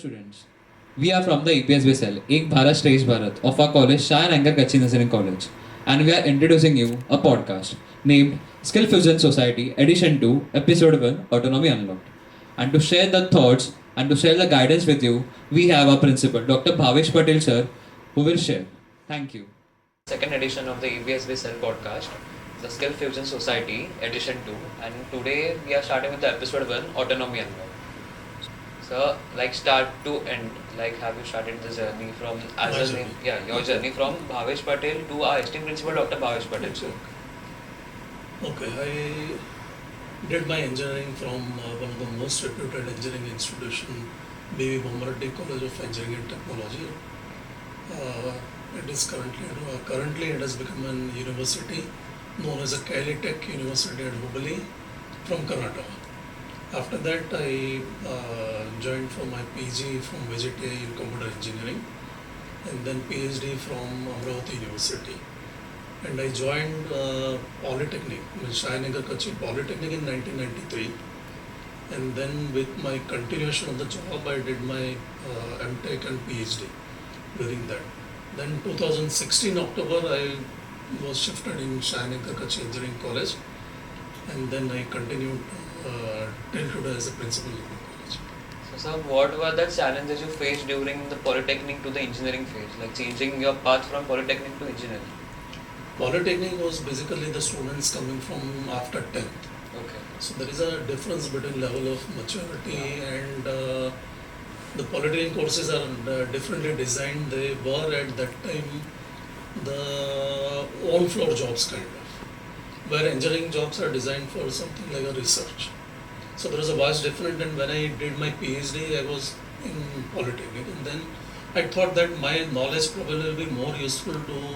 students. We are from the EBSB cell, Ek Bharat Shresh Bharat of our college, Shah and Angar Kachi Engineering College. And we are introducing you a podcast named Skill Fusion Society Edition 2, Episode 1, Autonomy Unlocked. And to share the thoughts and to share the guidance with you, we have our principal, Dr. Bhavesh Patel sir, who will share. Thank you. Second edition of the EBSB Cell podcast, the Skill Fusion Society Edition 2, and today we are starting with the episode 1, Autonomy Unlocked. So, like start to end, like have you started the journey from your journey from Bhavesh Patel to our esteemed principal Dr. Bhavesh Patel. Sir. Okay, I did my engineering from one of the most reputed engineering institution, B.V. Bommarati College of Engineering and Technology. It is currently it has become an university known as a Tech University at Hubballi from Karnataka. After that, I joined for my PG from VGTI in Computer Engineering and then PhD from Amravati University. And I joined Polytechnic, SAKEC Autonomous Polytechnic in 1993. And then with my continuation of the job, I did my MTech and PhD during that. Then 2016 October, I was shifted in SAKEC Autonomous Engineering College, and then I continued till today as a principal of the college. So, sir, what were the challenges you faced during the Polytechnic to the engineering phase, like changing your path from Polytechnic to engineering? Polytechnic was basically the students coming from after 10th. Okay. So there is a difference between level of maturity and the Polytechnic courses are differently designed. They were at that time the on-floor jobs kind of, where engineering jobs are designed for something like a research. So there was a vast difference, and when I did my PhD, I was in Polytechnic, and then I thought that my knowledge probably will be more useful to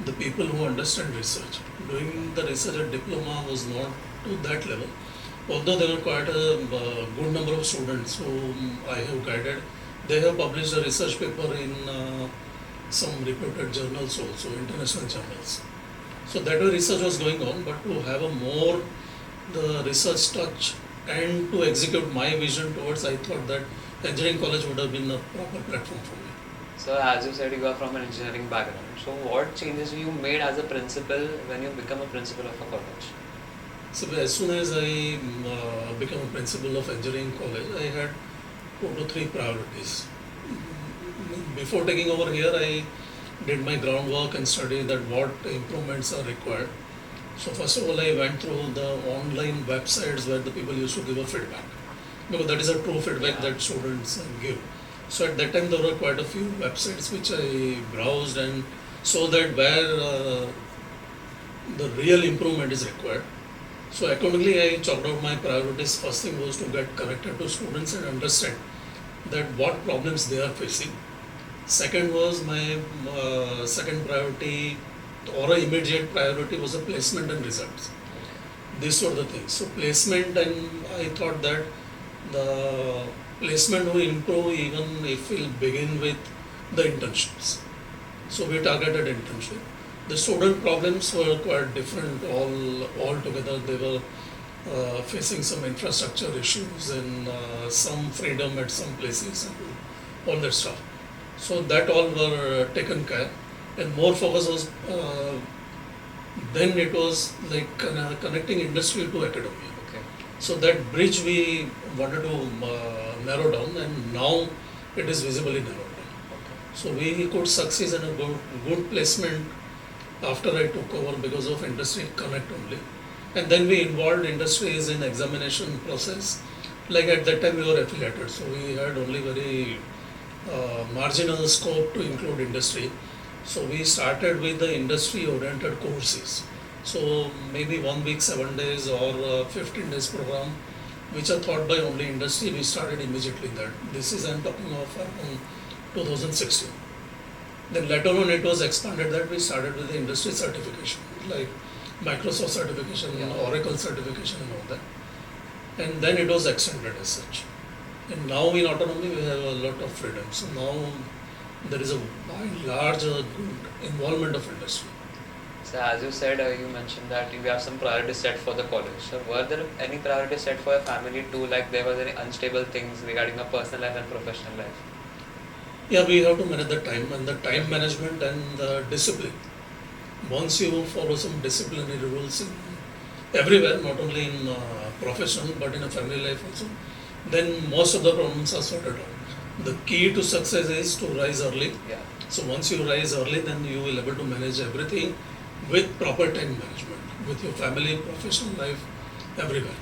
the people who understand research. Doing the research at diploma was not to that level, although there were quite a good number of students whom I have guided. They have published a research paper in some reputed journals also, international journals. So that way research was going on, but to have a more the research touch and to execute my vision towards, I thought that engineering college would have been a proper platform for me. So as you said, you are from an engineering background. So what changes you made as a principal when you become a principal of a college? So as soon as I became a principal of engineering college, I had 2 to 3 priorities. Before taking over here, I did my groundwork and studied that what improvements are required. So first of all, I went through the online websites where the people used to give a feedback, because that is a true feedback that students give. So at that time, there were quite a few websites which I browsed and saw that where the real improvement is required. So accordingly, I chalked out my priorities. First thing was to get connected to students and understand that what problems they are facing. Second was my second priority or an immediate priority was the placement and results. These were the things. So placement, and I thought that the placement will improve even if we'll begin with the internships. So we targeted internship. The student problems were quite different altogether. They were facing some infrastructure issues and some freedom at some places and all that stuff. So that all were taken care, and more focus was then it was like connecting industry to academia. Okay. So that bridge we wanted to narrow down, and now it is visibly narrowed down. Okay. So we could succeed in a good placement after I took over because of industry connect only, and then we involved industries in examination process. Like at that time we were affiliated, so we had only very marginal scope to include industry. So we started with the industry-oriented courses. So maybe 1 week, 7 days or 15 days program, which are taught by only industry. We started immediately that. This is I'm talking of around 2016. Then later on it was expanded that we started with the industry certification, like Microsoft certification, Oracle certification and all that. And then it was extended as such. And now in autonomy we have a lot of freedom. So now there is a large involvement of industry. So as you said, you mentioned that you have some priorities set for the college. So were there any priorities set for your family too? Like there was any unstable things regarding your personal life and professional life? Yeah, we have to manage the time and the time management and the discipline. Once you follow some disciplinary rules in everywhere, not only in professional but in a family life also, then most of the problems are sorted out. The key to success is to rise early. Yeah. So once you rise early, then you will able to manage everything with proper time management, with your family, professional life, everywhere.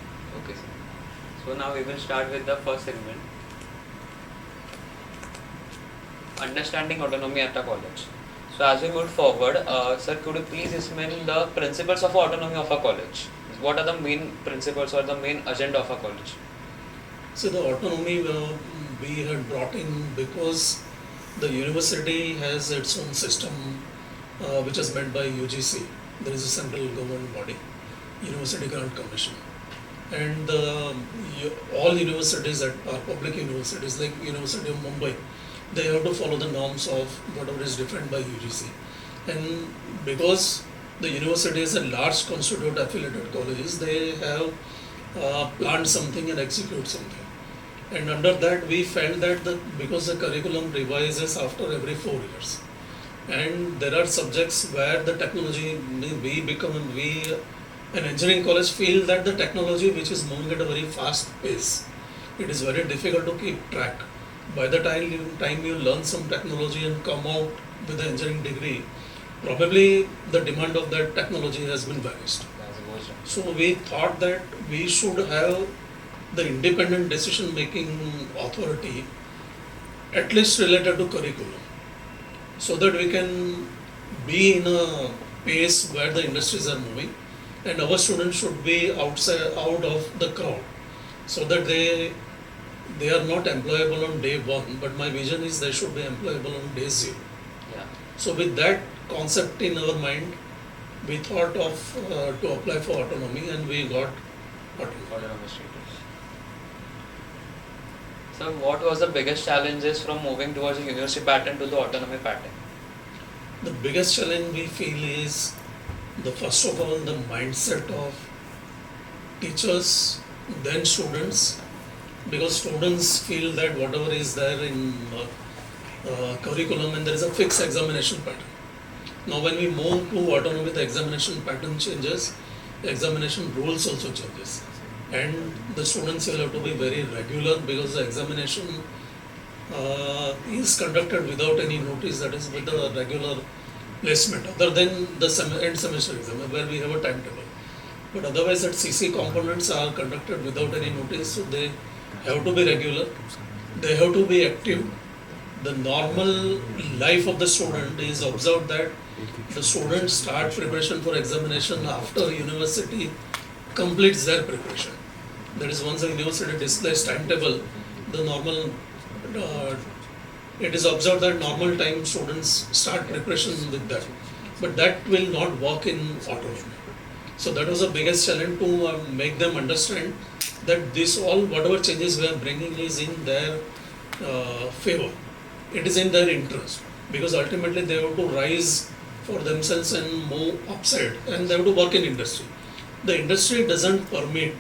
Okay, sir. So now we will start with the first segment. Understanding autonomy at a college. So as we move forward, sir, could you please explain the principles of autonomy of a college? What are the main principles or the main agenda of a college? So the autonomy we had brought in because the university has its own system which is made by UGC. There is a central government body, University Grant Commission. And all universities that are public universities like University of Mumbai, they have to follow the norms of whatever is defined by UGC. And because the university is a large constitute affiliated colleges, they have planned something and execute something. And under that, we felt that because the curriculum revises after every 4 years, and there are subjects where the technology an engineering college feel that the technology which is moving at a very fast pace, it is very difficult to keep track. By the time you learn some technology and come out with an engineering degree, probably the demand of that technology has been vanished. So we thought that we should have the independent decision making authority at least related to curriculum, so that we can be in a pace where the industries are moving and our students should be out of the crowd, so that they are not employable on day one, but my vision is they should be employable on day zero. Yeah. So with that concept in our mind, we thought of to apply for autonomy, and we got Autonomy status. So what was the biggest challenges from moving towards a university pattern to the autonomy pattern? The biggest challenge we feel is first of all the mindset of teachers, then students, because students feel that whatever is there in curriculum, and there is a fixed examination pattern. Now when we move to autonomy, the examination pattern changes, the examination rules also changes, and the students will have to be very regular because the examination is conducted without any notice, that is with the regular placement, other than the end semester exam where we have a timetable. But otherwise that CC components are conducted without any notice, so they have to be regular, they have to be active. The normal life of the student is observed that the students start preparation for examination after university completes their preparation. That is, once the university displays timetable, the normal it is observed that normal time students start preparation with that, but that will not work in autonomy. So that was the biggest challenge, to make them understand that this all whatever changes we are bringing is in their favor. It is in their interest, because ultimately they have to rise for themselves and move upside, and they have to work in industry. The industry doesn't permit,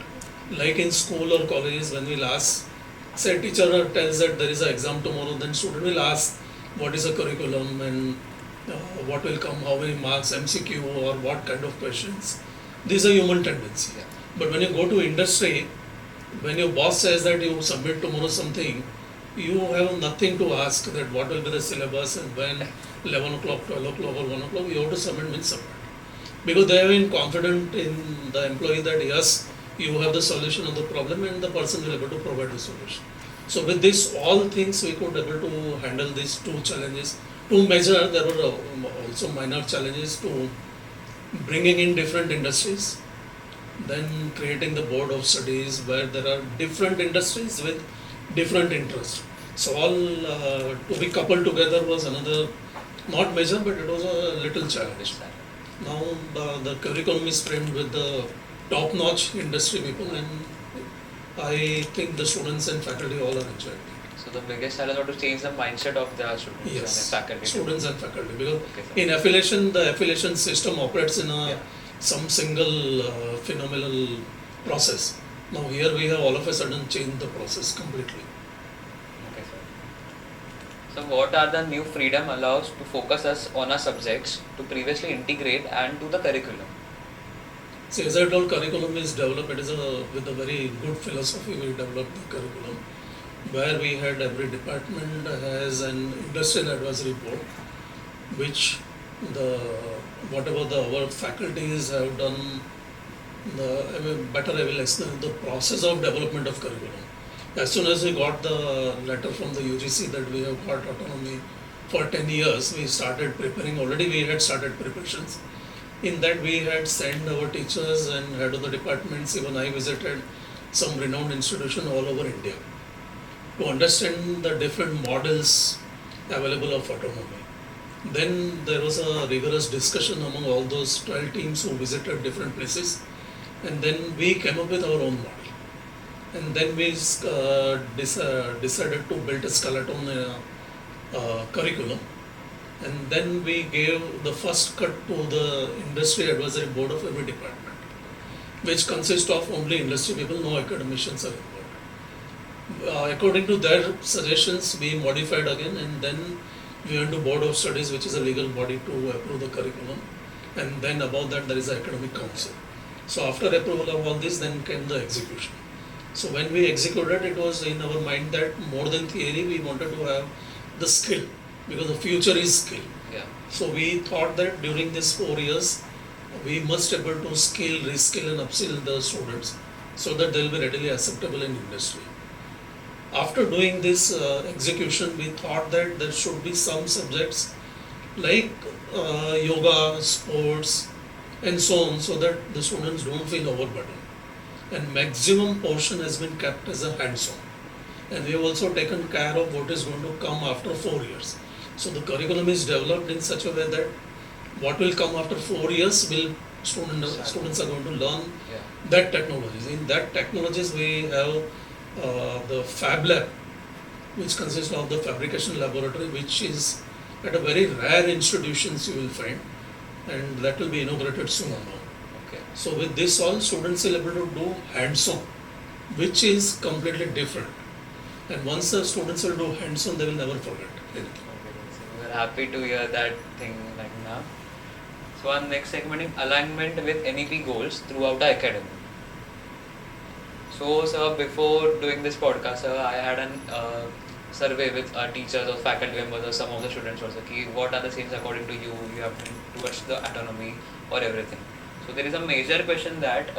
like in school or college, when we'll ask, say teacher tells that there is an exam tomorrow, then student will ask what is the curriculum and what will come, how many marks, MCQ or what kind of questions. These are human tendency. Yeah. But when you go to industry, when your boss says that you submit tomorrow something, you have nothing to ask that what will be the syllabus and when 11 o'clock, 12 o'clock or 1 o'clock, you have to submit, means submit. Because they have been confident in the employee that yes, you have the solution of the problem and the person will be able to provide the solution. So with this all things we could able to handle these two challenges. To measure, there were also minor challenges to bringing in different industries, then creating the board of studies where there are different industries with different interests. So all to be coupled together was another, not measure, but it was a little challenge. Now the curriculum is framed with the top-notch industry people, and I think the students and faculty all are enjoying it. So the biggest challenge was to change the mindset of the students Yes, and the faculty. students and faculty, because Okay, sir. in affiliation, the affiliation system operates in Yeah. some single phenomenal process. Now here we have all of a sudden changed the process completely. Okay, sir. So what are the new freedom allows to focus us on our subjects to previously integrate and do the curriculum? See, as I told, curriculum is developed. It is with a very good philosophy. We developed the curriculum, where we had every department has an industrial advisory board, which whatever our faculties have done. Better I will explain the process of development of curriculum. As soon as we got the letter from the UGC that we have got autonomy for 10 years, we started preparing. Already we had started preparations. In that we had sent our teachers and head of the departments. Even I visited some renowned institution all over India to understand the different models available of autonomy. Then there was a rigorous discussion among all those 12 teams who visited different places, and then we came up with our own model. And then we decided to build a skeleton curriculum, and then we gave the first cut to the industry advisory board of every department, which consists of only industry people, no academicians are involved. According to their suggestions, we modified again, and then we went to board of studies, which is a legal body, to approve the curriculum, and then above that there is an academic council. So after approval of all this, then came the execution. So when we executed, it was in our mind that more than theory, we wanted to have the skill, because the future is skill. Yeah. So we thought that during these 4 years, we must able to skill, reskill and upskill the students so that they will be readily acceptable in industry. After doing this execution, we thought that there should be some subjects like yoga, sports and so on, so that the students don't feel overburdened. And maximum portion has been kept as a hands-on. And we have also taken care of what is going to come after 4 years. So the curriculum is developed in such a way that what will come after 4 years will students are going to learn Yeah. that technologies. In that technologies we have the Fab Lab, which consists of the fabrication laboratory, which is at a very rare institutions you will find, and that will be inaugurated soon now. Okay. So with this all students will able to do hands-on, which is completely different. And once the students will do hands-on, they will never forget anything. So we are happy to hear that thing like now. So our next segment is alignment with NEP goals throughout the academy. So sir, before doing this podcast, sir, I had an survey with our teachers or faculty members or some of the students also. Ki what are the things according to you have been towards the autonomy or everything. So there is a major question that,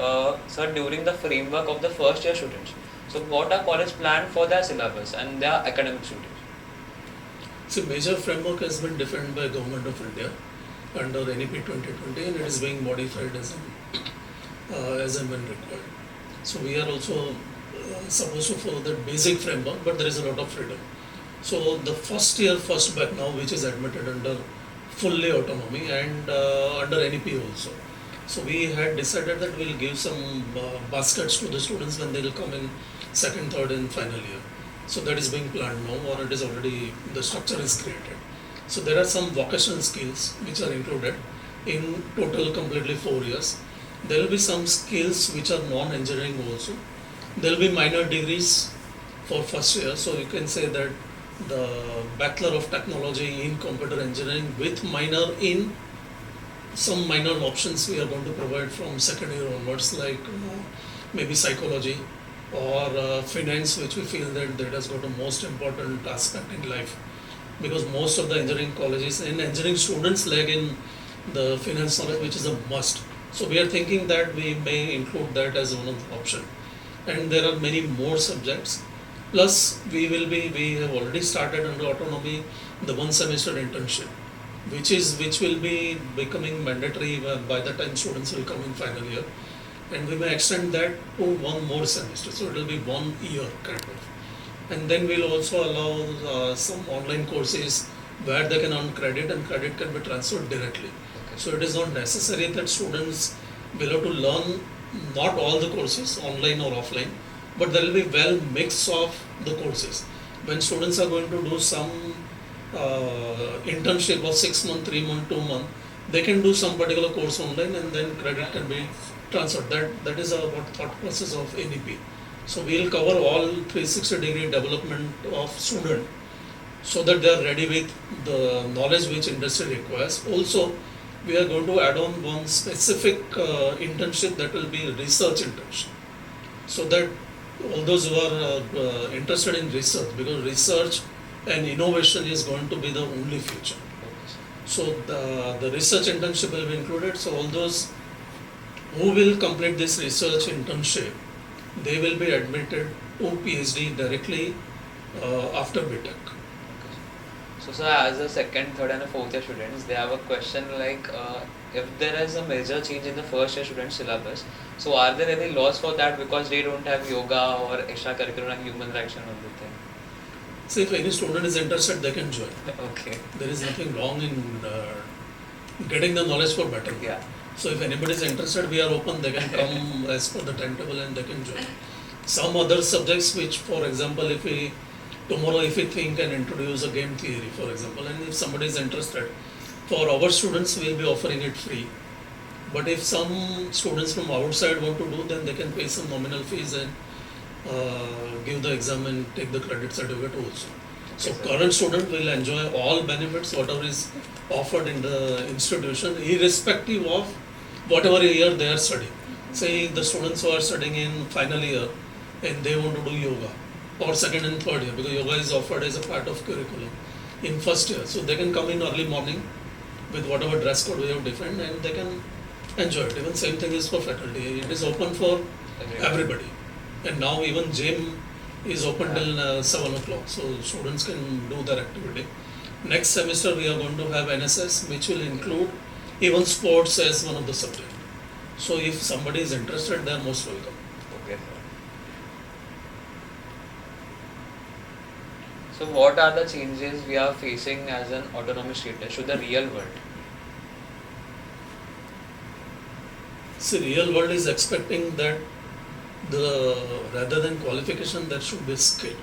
sir, during the framework of the first year students, so what are college plan for their syllabus and their academic students? So major framework has been defined by Government of India under NEP 2020, and it is being modified as and when required. So we are also supposed to follow that basic framework, but there is a lot of freedom. So the first year, first batch now, which is admitted under fully autonomy and under NEP also. So we had decided that we will give some baskets to the students when they will come in second, third and final year. So that is being planned now, or it is already, the structure is created. So there are some vocational skills which are included in total completely 4 years. There will be some skills which are non-engineering also. There will be minor degrees for first year. So you can say that the Bachelor of Technology in Computer Engineering with minor in some minor options we are going to provide from second year onwards, like maybe psychology or finance, which we feel that has got a most important aspect in life, because most of the engineering colleges and engineering students lag in the finance knowledge, which is a must. So we are thinking that we may include that as one of the option. And there are many more subjects. Plus we have already started under autonomy the 1 semester internship, which will be becoming mandatory by the time students will come in final year, and we may extend that to 1 more semester, so it will be 1 year kind of. And then we'll also allow some online courses where they can earn credit, and credit can be transferred directly. So it is not necessary that students will have to learn not all the courses online or offline, but there will be well mix of the courses. when students are going to do some internship of 6 months, 3 months, 2 months, they can do some particular course online and then credit can be transferred. That is our thought process of NEP. So we will cover all 360-degree development of student so that they are ready with the knowledge which industry requires. Also, we are going to add on one specific internship that will be research internship, so that all those who are interested in research, because research and innovation is going to be the only future. So the research internship will be included. So all those who will complete this research internship, they will be admitted to PhD directly after BTech. So, sir, as a second, third, and a fourth year students, they have a question like, if there is a major change in the first year student syllabus, so are there any laws for that because they don't have yoga or extracurricular and human rights and everything? So if any student is interested, they can join. Okay. There is nothing wrong in getting the knowledge for better. Yeah. So if anybody is interested, we are open. They can come as per the timetable and they can join. Some other subjects which, for example, if we think and introduce a game theory, for example, and if somebody is interested, for our students we will be offering it free. But if some students from outside want to do, then they can pay some nominal fees and give the exam and take the credit certificate also. So current student will enjoy all benefits whatever is offered in the institution, irrespective of whatever year they are studying. Say the students who are studying in final year and they want to do yoga, or second and third year, because yoga is offered as a part of curriculum in first year. So they can come in early morning with whatever dress code we have defined and they can enjoy it. Even same thing is for faculty. It is open for everybody. And now even gym is open till 7 o'clock. So students can do their activity. Next semester we are going to have NSS, which will include even sports as one of the subjects. So if somebody is interested, they are most welcome. Okay. So what are the changes we are facing as an autonomous status to the real world? See, real world is expecting that rather than qualification, there should be skill.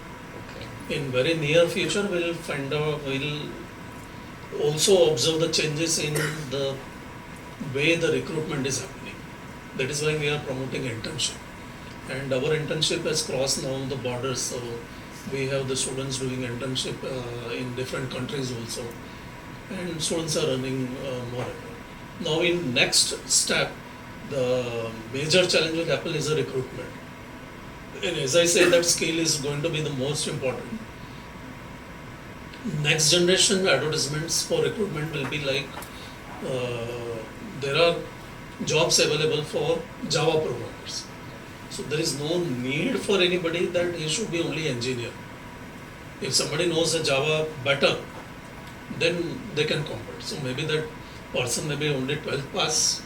Okay. In very near future, we'll also observe the changes in the way the recruitment is happening. That is why we are promoting internship. And our internship has crossed now the borders. So we have the students doing internship in different countries also. And students are earning more. Now in next step, the major challenge will happen is the recruitment. And as I say, that skill is going to be the most important. Next generation advertisements for recruitment will be like, there are jobs available for Java programmers. So there is no need for anybody that he should be only engineer. If somebody knows the Java better, then they can convert. So maybe that person may be only 12th pass,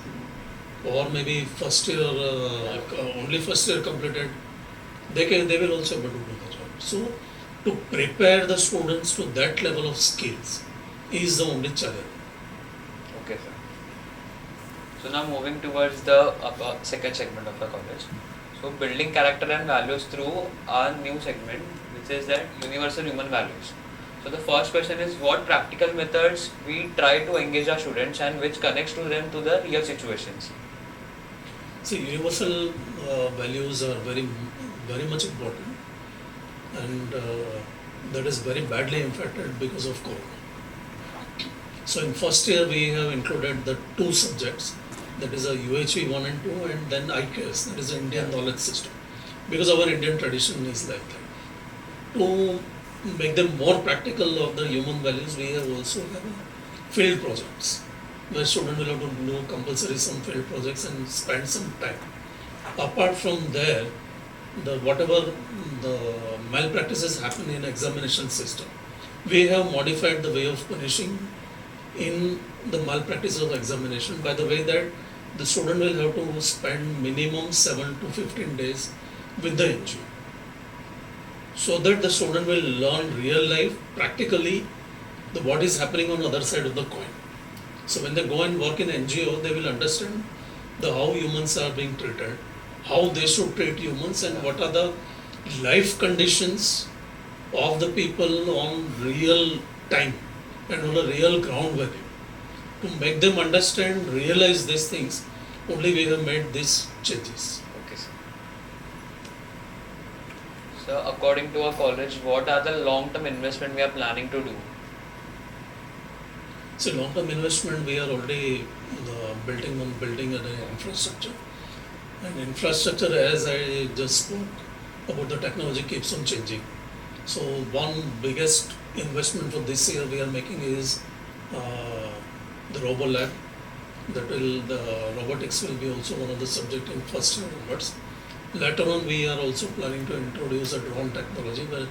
or maybe first year, only first year completed. They will also be able to do the job. So to prepare the students to that level of skills is the only challenge. Okay, sir. So now moving towards the second segment of the college. So building character and values through our new segment, which is that universal human values. So the first question is, what practical methods we try to engage our students and which connects to them to the real situations? See, universal values are very much important, and that is very badly impacted because of Corona. So in first year we have included the two subjects, that is a UHV 1 and 2, and then IKS, that is the Indian knowledge system, because our Indian tradition is like that. To make them more practical of the human values, we have also have field projects, where students will have to do compulsory some field projects and spend some time. Apart from there, whatever the malpractices happen in examination system, we have modified the way of punishing in the malpractice of examination by the way that the student will have to spend minimum 7 to 15 days with the NGO, so that the student will learn real life, practically, what is happening on the other side of the coin. So when they go and work in NGO, they will understand how humans are being treated, how they should treat humans, and what are the life conditions of the people on real time and on a real ground value. To make them understand, realize these things, only we have made these changes. Okay, sir. So, according to our college, what are the long-term investment we are planning to do? So long-term investment, we are already building an infrastructure. And infrastructure, as I just spoke about, the technology keeps on changing. So one biggest investment for this year we are making is the Robo Lab. The robotics will be also one of the subject in first year onwards. Later on, we are also planning to introduce a drone technology where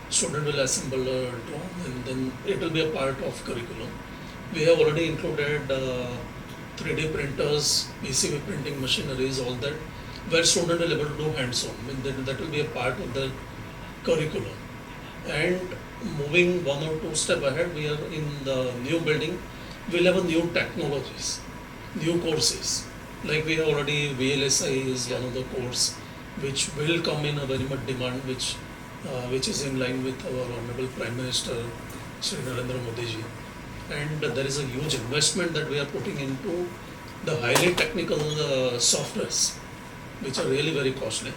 student will assemble a drone and then it will be a part of curriculum. We have already included 3D printers, PCB printing machineries, all that, where student will be able to do hands-on. I mean, that will be a part of the curriculum. And moving one or two steps ahead, we are in the new building. We'll have a new technologies, new courses. Like we have already VLSI is one of the course which will come in a very much demand, which is in line with our Honorable Prime Minister Shri Narendra Modi ji. And there is a huge investment that we are putting into the highly technical softwares, which are really very costly.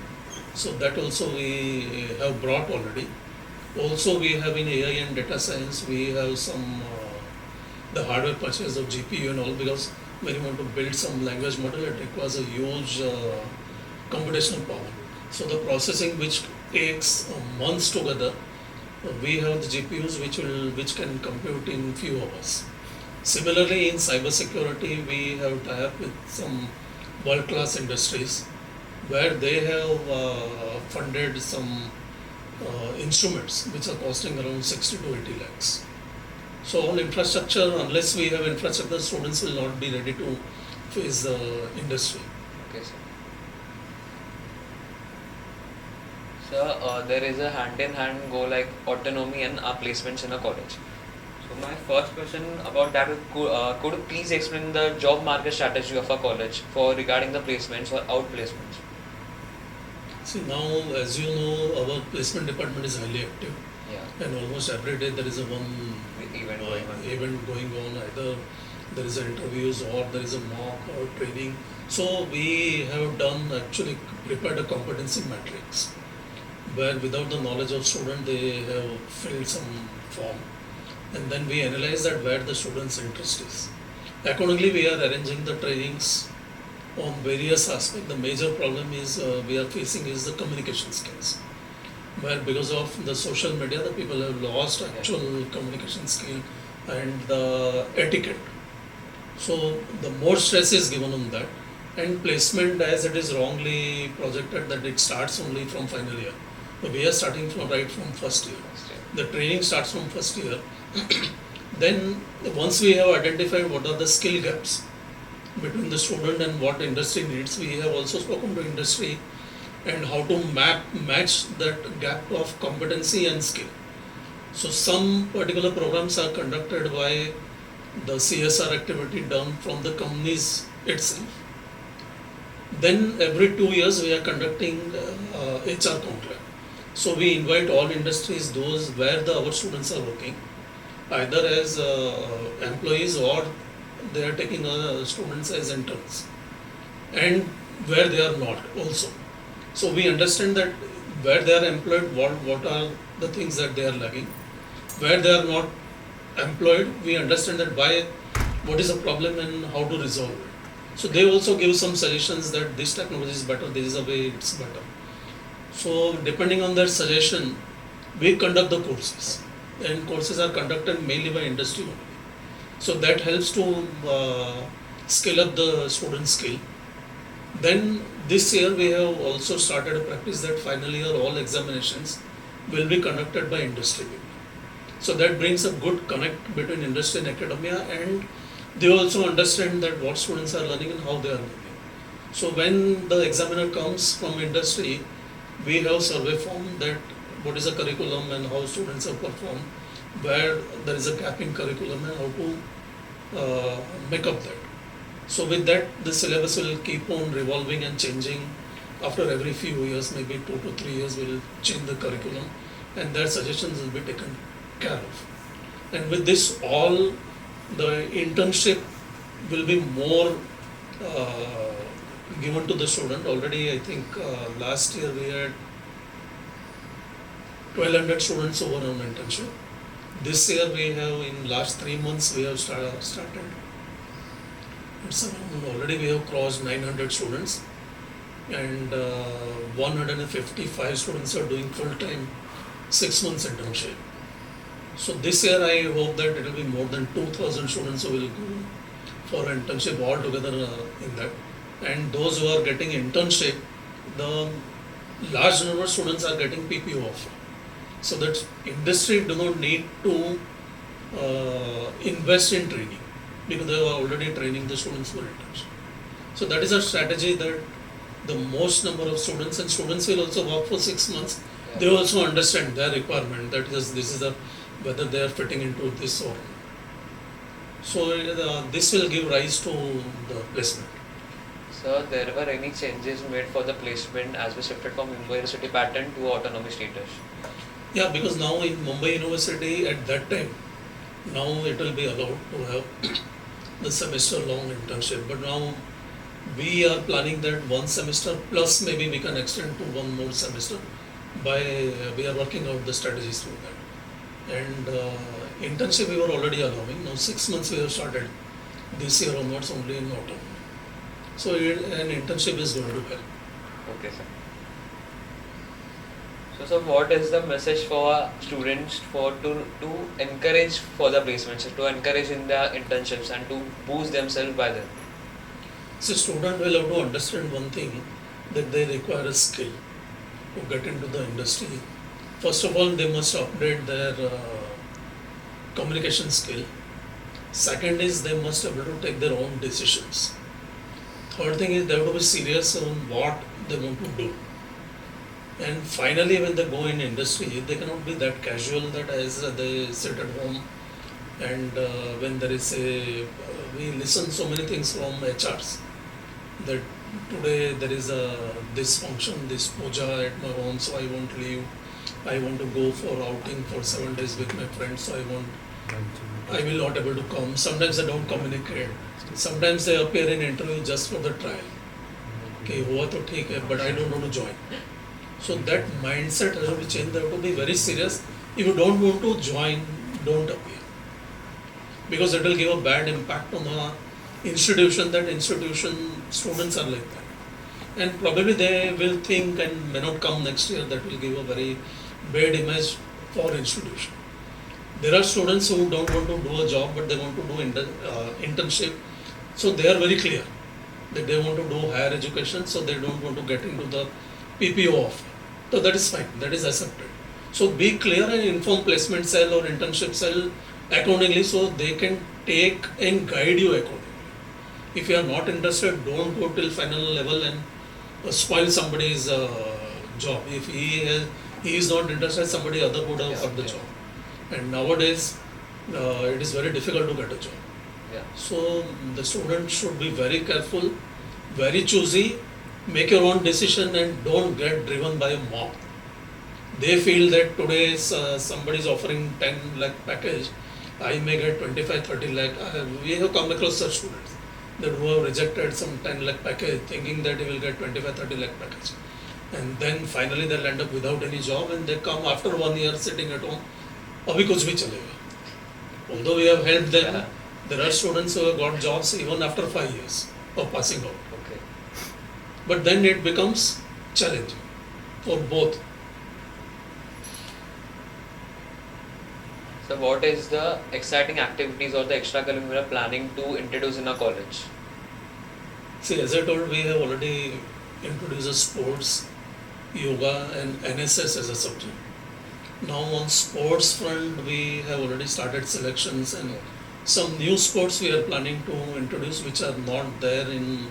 So that also we have brought already. Also we have in AI and data science, we have some the hardware purchase of GPU and all, because when you want to build some language model, it requires a huge computational power. So the processing which takes months together, we have the GPUs which can compute in few hours. Similarly, in cybersecurity, we have tie-up with some world-class industries where they have funded some instruments which are costing around 60 to 80 lakhs. So on infrastructure, unless we have infrastructure, students will not be ready to face the industry. Okay, sir. Sir, there is a hand-in-hand go like autonomy and our placements in a college. So my first question about that is, could you please explain the job market strategy of a college for regarding the placements or outplacements? See, now as you know, our placement department is highly active. Yeah. And almost every day there is a one Event going on. Either there is interviews or there is a mock or training. So we have actually prepared a competency matrix where without the knowledge of student they have filled some form, and then we analyze that where the student's interest is. Accordingly, we are arranging the trainings on various aspects. The major problem is we are facing is the communication skills, where because of the social media, the people have lost actual communication skill and the etiquette. So the more stress is given on that, and placement as it is wrongly projected that it starts only from final year. So we are starting right from first year. The training starts from first year. Then once we have identified what are the skill gaps between the student and what industry needs, we have also spoken to industry and how to match that gap of competency and skill. So some particular programs are conducted by the CSR activity done from the companies itself. Then every 2 years we are conducting HR conclave. So we invite all industries, those where our students are working, either as employees or they are taking students as interns, and where they are not also. So we understand that where they are employed, what are the things that they are lacking. Where they are not employed, we understand that what is the problem and how to resolve it. So they also give some suggestions that this technology is better, this is a way it's better. So depending on that suggestion, we conduct the courses, and courses are conducted mainly by industry only. So that helps to scale up the student skill. Then this year we have also started a practice that final year all examinations will be conducted by industry people. So that brings a good connect between industry and academia, and they also understand that what students are learning and how they are learning. So when the examiner comes from industry, we have survey form that what is the curriculum and how students have performed, where there is a gap in curriculum and how to make up that. So with that, the syllabus will keep on revolving and changing. After every few years, maybe 2 to 3 years, we'll change the curriculum and their suggestions will be taken care of. And with this, all the internship will be more given to the student. Already, I think last year we had 1200 students over on internship. This year we have, in last 3 months, we have started. It's around, already we have crossed 900 students, and 155 students are doing full-time 6 months internship. So this year I hope that it will be more than 2000 students who will go for internship altogether in that. And those who are getting internship, the large number of students are getting PPO offer. So that industry do not need to invest in training, because they are already training the students for internship. So that is a strategy that the most number of students, and students will also work for 6 months. Yeah. They also understand their requirement, that is, this is the whether they are fitting into this or not. So this will give rise to the placement. So there were any changes made for the placement as we shifted from Mumbai University pattern to autonomy status? Yeah, because now in Mumbai University at that time, now it will be allowed to have the semester long internship. But now we are planning that 1 semester plus maybe we can extend to 1 more semester. We are working out the strategies for that. And internship we were already allowing. Now 6 months we have started this year onwards only in autumn. So an internship is going to help. Okay, sir. So what is the message for students to encourage for the placements, to encourage in the internships and to boost themselves by them? So student will have to understand one thing, that they require a skill to get into the industry. First of all, they must upgrade their communication skill. Second is they must be able to take their own decisions. Third thing is they have to be serious on what they want to do. And finally, when they go in industry, they cannot be that casual that as they sit at home and when there is we listen so many things from HRs that today there is this function, this puja at my home, so I won't leave. I want to go for outing for 7 days with my friends, so I will not able to come. Sometimes they don't communicate. Sometimes they appear in interview just for the trial. Okay, हुआ तो ठीक है, but I don't want to join. So that mindset has to be changed. They have to be very serious. If you don't want to join, don't appear, because it will give a bad impact on the institution. That institution students are like that, and probably they will think and may not come next year. That will give a very bad image for institution. There are students who don't want to do a job, but they want to do internship. So they are very clear that they want to do higher education, so they don't want to get into the PPO offer. So that is fine, that is accepted. So be clear and inform placement cell or internship cell accordingly, so they can take and guide you accordingly. If you are not interested, don't go till final level and spoil somebody's job. If he is not interested, somebody other would have got the job. And nowadays, it is very difficult to get a job. Yeah. So the student should be very careful, very choosy, make your own decision and don't get driven by a mob. They feel that today somebody is offering 10 lakh package, I may get 25, 30 lakh. We have come across such students that who have rejected some 10 lakh package thinking that he will get 25, 30 lakh package. And then finally they'll end up without any job and they come after 1 year sitting at home. Abhi kuch bhi chalega. Although we have helped them, Yeah. there are students who have got jobs even after 5 years of passing out. Okay. But then it becomes challenging for both. So what is the exciting activities or the extracurricular planning to introduce in a college? See, as I told, we have already introduced a sports, yoga and NSS as a subject. Now on sports front, we have already started selections and some new sports we are planning to introduce which are not there in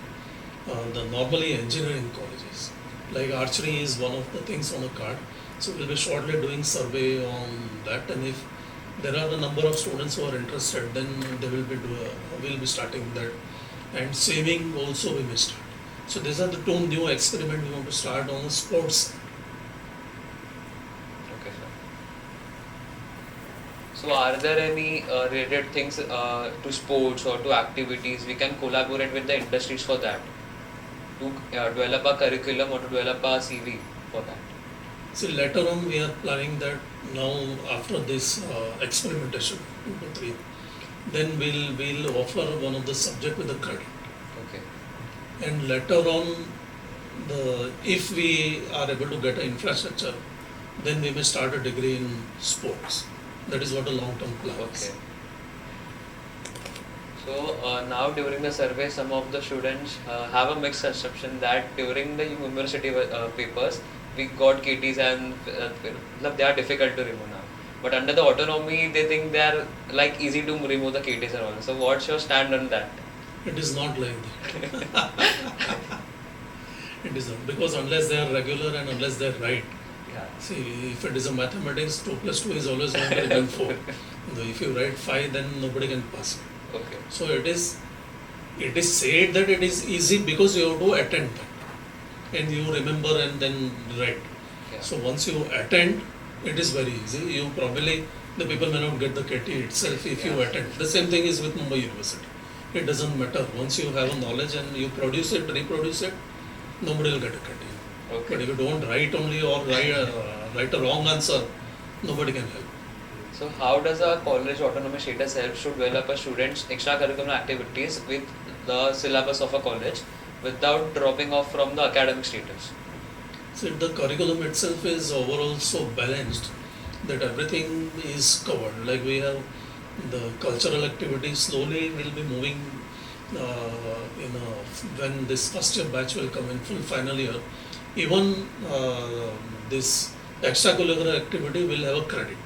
the normally engineering colleges. Like archery is one of the things on the card. So we'll be shortly doing survey on that, and if there are a number of students who are interested, then they will be we'll be starting that. And swimming also we may start. So these are the two new experiments we want to start on the sports. Okay, sir. So are there any related things to sports or to activities we can collaborate with the industries for that? To develop a curriculum or to develop a CV for that? See, later on we are planning that now after this experimentation, 2 to 3, then we'll offer one of the subject with the credit. Okay. And later on, if we are able to get an infrastructure, then we may start a degree in sports. That is what a long-term plan is. Okay. So now during the survey, some of the students have a mixed conception that during the university papers, we got KTs and they are difficult to remove now. But under the autonomy, they think they are like easy to remove the KTs and all. So what's your stand on that? It is not like that. It is not, because unless they are regular and unless they are right. Yeah. See, if it is a mathematics, 2 plus 2 is always going to become 4. If you write 5, then nobody can pass it. Okay. So it is said that it is easy because you have to attend that. And you remember and then write. Yeah. So once you attend, it is very easy. You probably, the people may not get the KT itself if you attend. The same thing is with Mumbai University. It doesn't matter. Once you have a knowledge and you produce it, reproduce it, nobody will get a KT. Okay. But if you don't write only or write a wrong answer, nobody can help. So how does a college autonomy status help to develop a student's extracurricular activities with the syllabus of a college without dropping off from the academic status? So the curriculum itself is overall so balanced that everything is covered. Like we have the cultural activities slowly will be moving. When this first year batch will come in full final year, even this extracurricular activity will have a credit.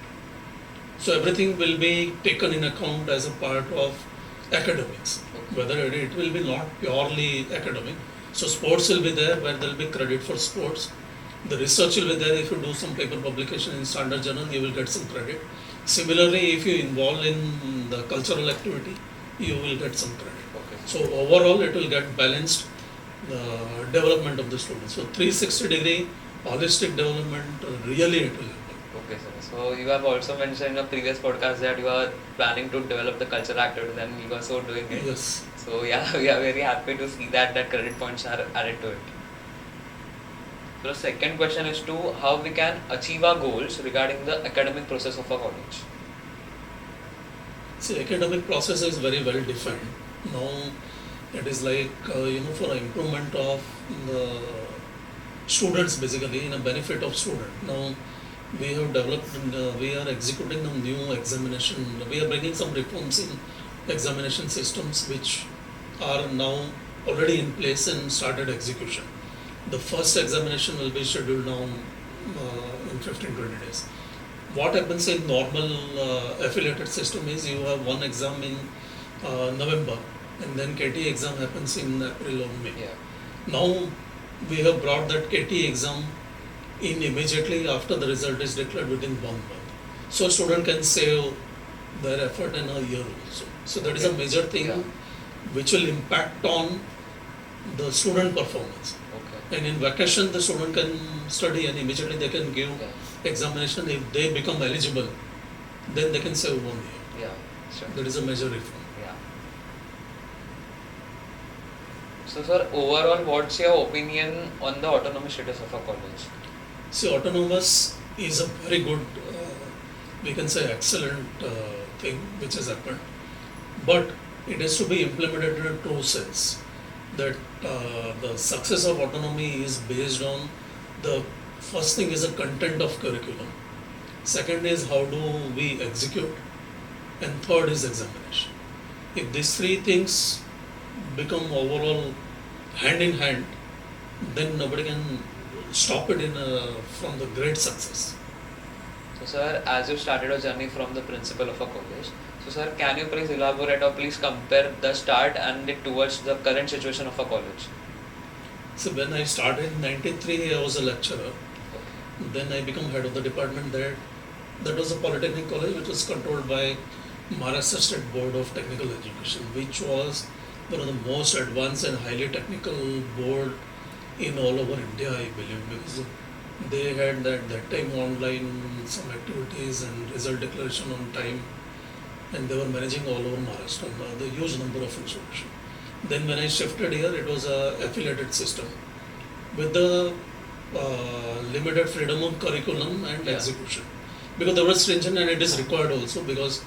So everything will be taken in account as a part of academics. Whether it will be not purely academic. So sports will be there where there will be credit for sports. The research will be there. If you do some paper publication in standard journal, you will get some credit. Similarly, if you involve in the cultural activity, you will get some credit. Okay. So overall, it will get balanced development of the students. So 360-degree holistic development, really it will happen. Okay, sir. So you have also mentioned in a previous podcast that you are planning to develop the cultural activities and you are so doing it. Yes. So yeah, we are very happy to see that credit points are added to it. So the second question is to how we can achieve our goals regarding the academic process of a college. See, academic process is very well defined. Now, it is like, for improvement of the students basically, in a benefit of student. Now, we have developed, we are executing a new examination, we are bringing some reforms in examination systems which are now already in place and started execution. The first examination will be scheduled now in 15-20 days. What happens in normal affiliated system is you have one exam in November and then KT exam happens in April or May. Yeah. Now we have brought that KT exam in immediately after the result is declared within 1 month. So student can save their effort in a year also. So that is a major thing which will impact on the student performance. Okay. And in vacation the student can study and immediately they can give examination. If they become eligible, then they can save 1 year. Yeah, sure. That is a major reform. Yeah. So sir, overall what's your opinion on the autonomous status of a college? See, autonomous is a very good, we can say excellent thing which has happened, but it has to be implemented in a true sense. That the success of autonomy is based on the first thing is the content of curriculum, second is how do we execute, and third is examination. If these three things become overall hand in hand, then nobody can stop it from the great success. So sir, as you started a journey from the principal of a college, so sir, can you please elaborate or please compare the start and it towards the current situation of a college? So when I started in 93, I was a lecturer. Then I became head of the department there. That was a polytechnic college which was controlled by Maharashtra State Board of Technical Education, which was one of the most advanced and highly technical board in all over India, I believe, because They had that time online some activities and result declaration on time, and they were managing all over Maharashtra, the huge number of institutions. Then when I shifted here, it was a affiliated system with the limited freedom of curriculum and Yeah. execution. Because there was stringent and it is required also because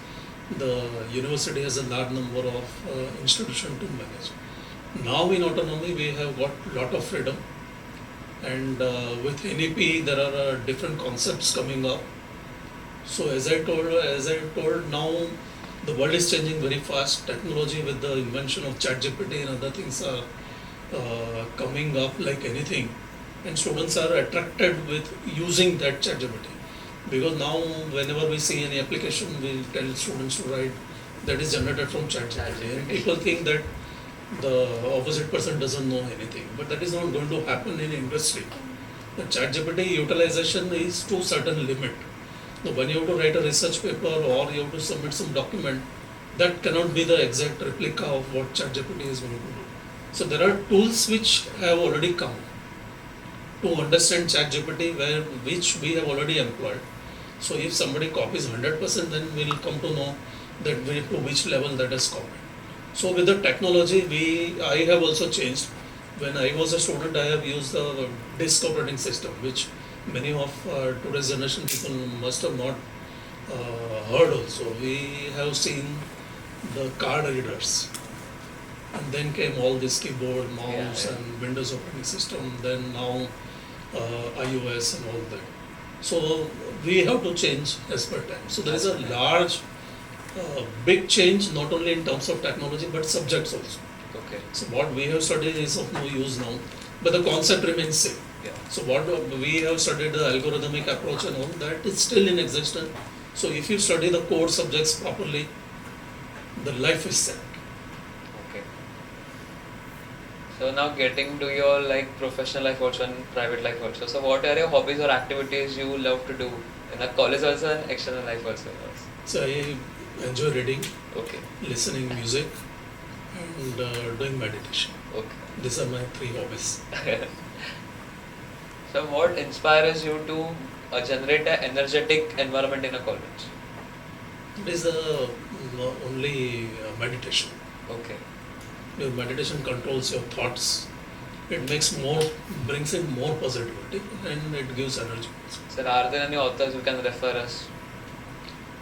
the university has a large number of institutions to manage. Now in autonomy we have got lot of freedom, and with NEP there are different concepts coming up. So as I told now, the world is changing very fast. Technology with the invention of ChatGPT and other things are coming up like anything, and students are attracted with using that ChatGPT. Because now whenever we see any application, we tell students to write that is generated from ChatGPT, and people think that the opposite person doesn't know anything, but that is not going to happen in industry. The ChatGPT utilization is to certain limit. Now, when you have to write a research paper or you have to submit some document, that cannot be the exact replica of what ChatGPT is going to do. So there are tools which have already come to understand ChatGPT, which we have already employed. So if somebody copies 100%, then we will come to know that to which level that is copied. So with the technology, I have also changed. When I was a student, I have used the disk operating system, which many of today's generation people must have not heard also. We have seen the card readers, and then came all this keyboard, mouse, Yeah. and Windows operating system. Then now iOS and all that. So we have to change as per time. So there is a large, big change not only in terms of technology but subjects also. Okay. So what we have studied is of no use now, but the concept remains same. Yeah. So what we have studied, the algorithmic approach and all that is still in existence. So if you study the core subjects properly, the life is set. Okay. So now getting to your like professional life also and private life also. So what are your hobbies or activities you love to do in a college also and external life also? So I enjoy reading, Okay. listening music, and doing meditation. Okay. These are my 3 hobbies. So what inspires you to generate an energetic environment in a college? It is only meditation. Okay. Your meditation controls your thoughts. It brings in more positivity, and it gives energy. Sir, are there any authors you can refer us?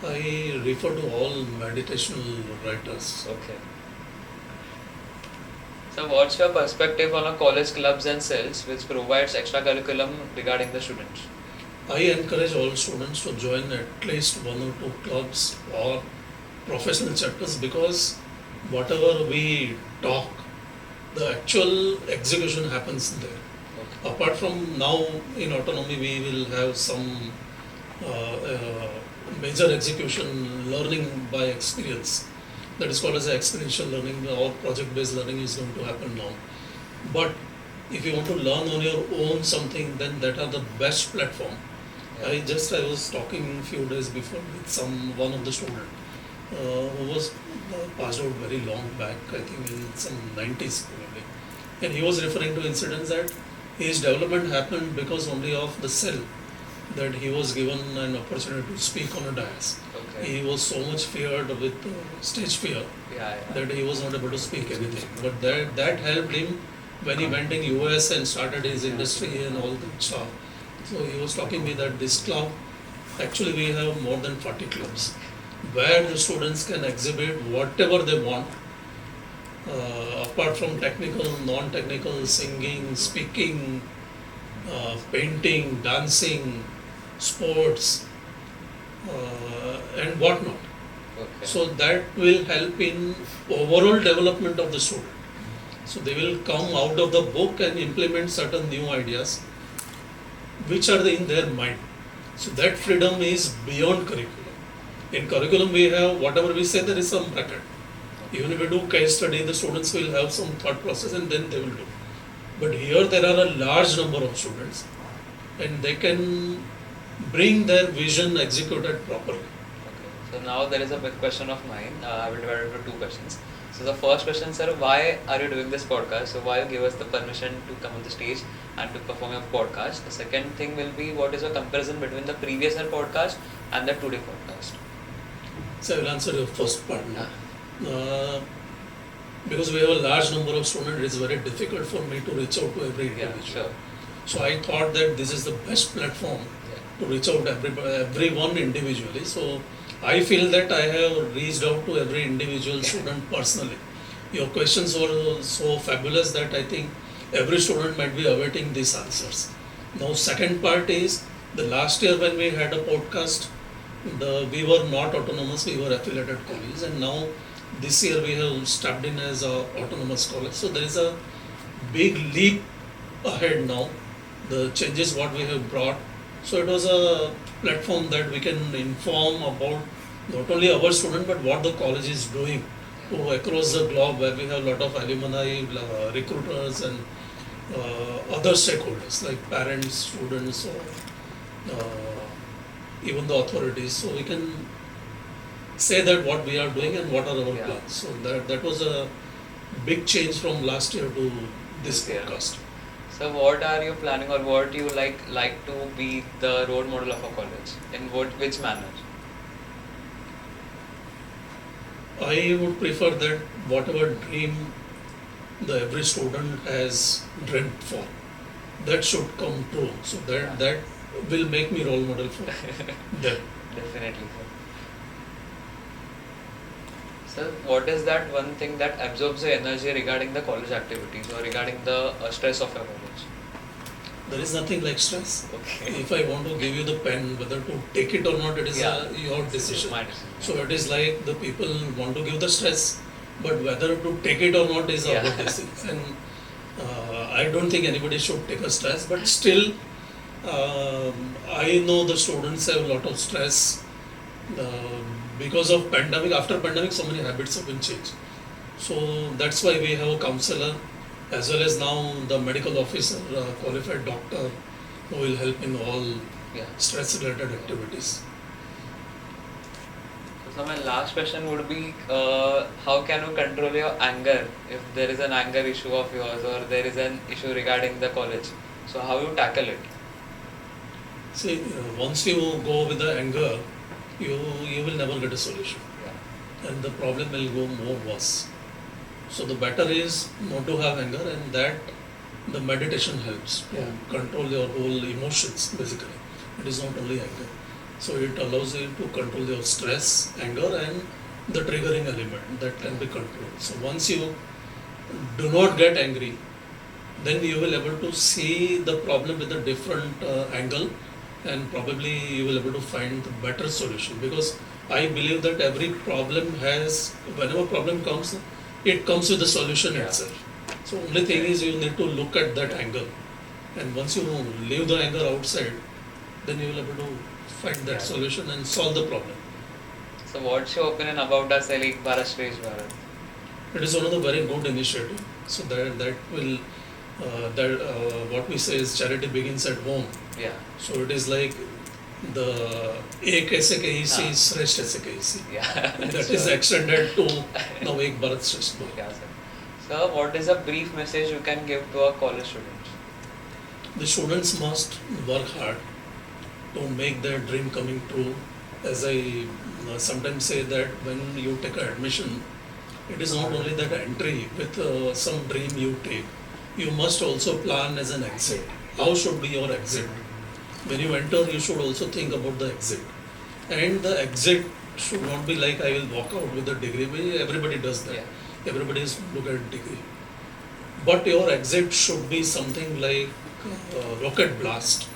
I refer to all meditational writers. Okay. So what's your perspective on a college clubs and cells which provides extra curriculum regarding the students? I encourage all students to join at least 1 or 2 clubs or professional chapters, because whatever we talk, the actual execution happens there. Okay. Apart from now in autonomy, we will have some major execution learning by experience. That is called as experiential learning, or project-based learning is going to happen now. But if you want to learn on your own something, then that are the best platform. Yeah. I was talking a few days before with one of the student who was passed out very long back, I think in some 90s probably. And he was referring to incidents that his development happened because only of the cell, that he was given an opportunity to speak on a dais. Okay. He was so much feared with stage fear Yeah. that he was not able to speak anything. But that helped him when he went in US and started his industry and all that stuff. So he was talking me that this club, actually we have more than 40 clubs, where the students can exhibit whatever they want, apart from technical, non-technical, singing, speaking, painting, dancing, sports, and whatnot. Okay. So that will help in overall development of the student. So they will come out of the book and implement certain new ideas which are in their mind. So that freedom is beyond curriculum. In curriculum we have whatever we say, there is some bracket. Even if we do case study, the students will have some thought process and then they will do. But here there are a large number of students and they can bring their vision executed properly. Okay. So now there is a big question of mine. I will divide it into 2 questions. So the first question, sir, why are you doing this podcast? So why you give us the permission to come on the stage and to perform your podcast? The second thing will be, what is your comparison between the previous year podcast and the today podcast? So I will answer your first part now. Because we have a large number of students, it is very difficult for me to reach out to every individual. Yeah, sure. So I thought that this is the best platform to reach out everyone individually. So I feel that I have reached out to every individual student personally. Your questions were so fabulous that I think every student might be awaiting these answers. Now, second part is the last year when we had a podcast, we were not autonomous, we were affiliated colleges, and now this year we have stepped in as a autonomous college. So there is a big leap ahead now. The changes what we have brought. So it was a platform that we can inform about not only our student but what the college is doing across the globe, where we have a lot of alumni, recruiters and other stakeholders like parents, students, or even the authorities. So we can say that what we are doing and what are our plans. So that was a big change from last year to this podcast. So what are you planning, or what you like to be the role model of a college? In which manner? I would prefer that whatever dream every student has dreamt for, that should come true. So that will make me role model for them. Definitely, sir. Sir, what is that one thing that absorbs your energy regarding the college activities or regarding the stress of your college? There is nothing like stress. Okay. If I want to give you the pen, whether to take it or not, it is your decision. My decision. So it is like the people want to give the stress, but whether to take it or not is our decision. And I don't think anybody should take a stress, but still, I know the students have a lot of stress because of pandemic. After pandemic, so many habits have been changed. So that's why we have a counselor, as well as now the medical officer, qualified doctor, who will help in all stress-related activities. So my last question would be, how can you control your anger if there is an anger issue of yours or there is an issue regarding the college? So how you tackle it? See, once you go with the anger, you will never get a solution, and the problem will go more worse. So the better is not to have anger, and that the meditation helps to control your whole emotions. Basically, it is not only anger. So it allows you to control your stress, anger, and the triggering element that can be controlled. So once you do not get angry, then you will able to see the problem with a different angle, and probably you will able to find the better solution. Because I believe that every problem has, whenever problem comes, it comes with the solution itself. So only thing is you need to look at that angle, and once you leave the anger outside, then you will able to find that solution and solve the problem. So what's your opinion about the SAKEC Bharat Shreshth Bharat? It is one of the very good initiative. So that will what we say is charity begins at home. Yeah. So it is like the ek SAKEC is Shresth SAKEC. Yeah. That is extended to now Ek Bharat Shresth Bharat. Yeah, sir. So what is a brief message you can give to our college students? The students must work hard to make their dream coming true. As I sometimes say that when you take an admission, it is not only that entry with some dream you take. You must also plan as an exit. How should be your exit? When you enter, you should also think about the exit. And the exit should not be like I will walk out with a degree. Everybody does that. Everybody is look at degree. But your exit should be something like rocket blast,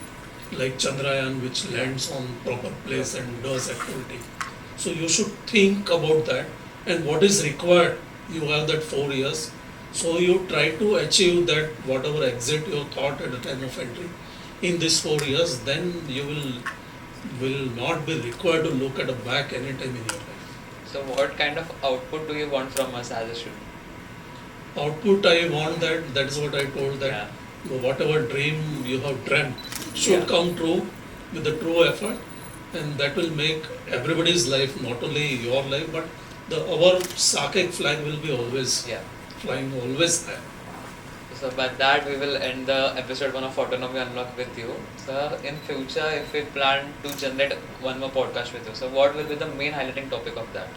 like Chandrayaan, which lands on proper place and does activity. So you should think about that and what is required. You have that 4 years. So you try to achieve that whatever exit you thought at the time of entry in these 4 years, then you will not be required to look at the back anytime in your life. So what kind of output do you want from us as a student? Output, I want that is what I told, that whatever dream you have dreamt should come true with the true effort, and that will make everybody's life, not only your life but our SAKEC flag will be always Yeah. flying always high. So by that we will end the episode 1 of Autonomy Unlocked with you. So in future, if we plan to generate one more podcast with you, so what will be the main highlighting topic of that?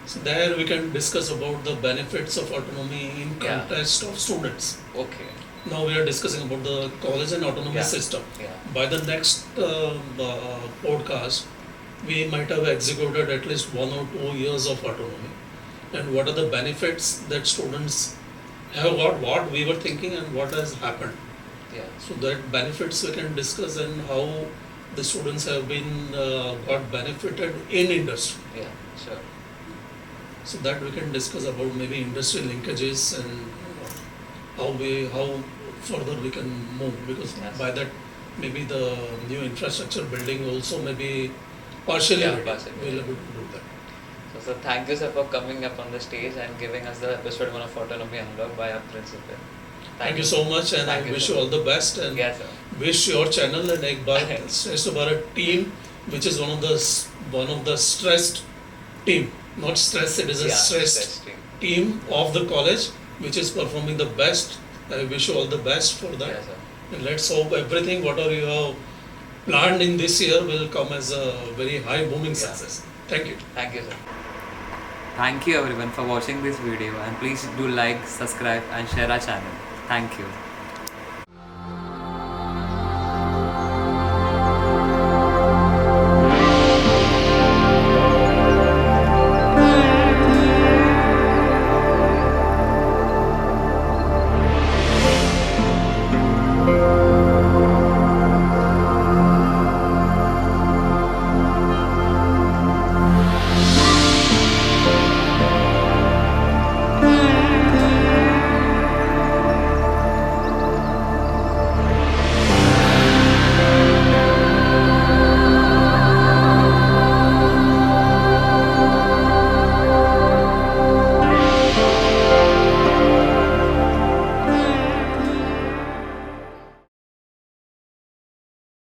So there we can discuss about the benefits of autonomy in Yeah. context of students. Okay. Now we are discussing about the college and autonomous Yeah. system. Yeah. By the next podcast, we might have executed at least 1 or 2 years of autonomy, and what are the benefits that students have got, what we were thinking, and what has happened. Yeah. So that benefits we can discuss, and how the students have been got benefited in industry. Yeah. Sure. So that we can discuss about maybe industry linkages and how further we can move, because Yes. by that maybe the new infrastructure building also maybe partially Yeah, ready. partially We'll ready. able to do that. So thank you, sir, for coming up on the stage and giving us the episode 1 of Autonomy Unlocked by our principal. Thank you so much, and Thank I you, wish sir. you all the best, and Yes, sir. wish your channel and Ek Bharat Shrestha Bharat team, which is one of the stressed team, not stress, it is a Yeah, stressed interesting. team of the college which is performing the best. I wish you all the best for that. Yes, sir. And let's hope everything, whatever you have planned in this year, will come as a very high booming Yeah. success. Thank you. Thank you, sir. Thank you everyone for watching this video, and please do like, subscribe and share our channel. Thank you.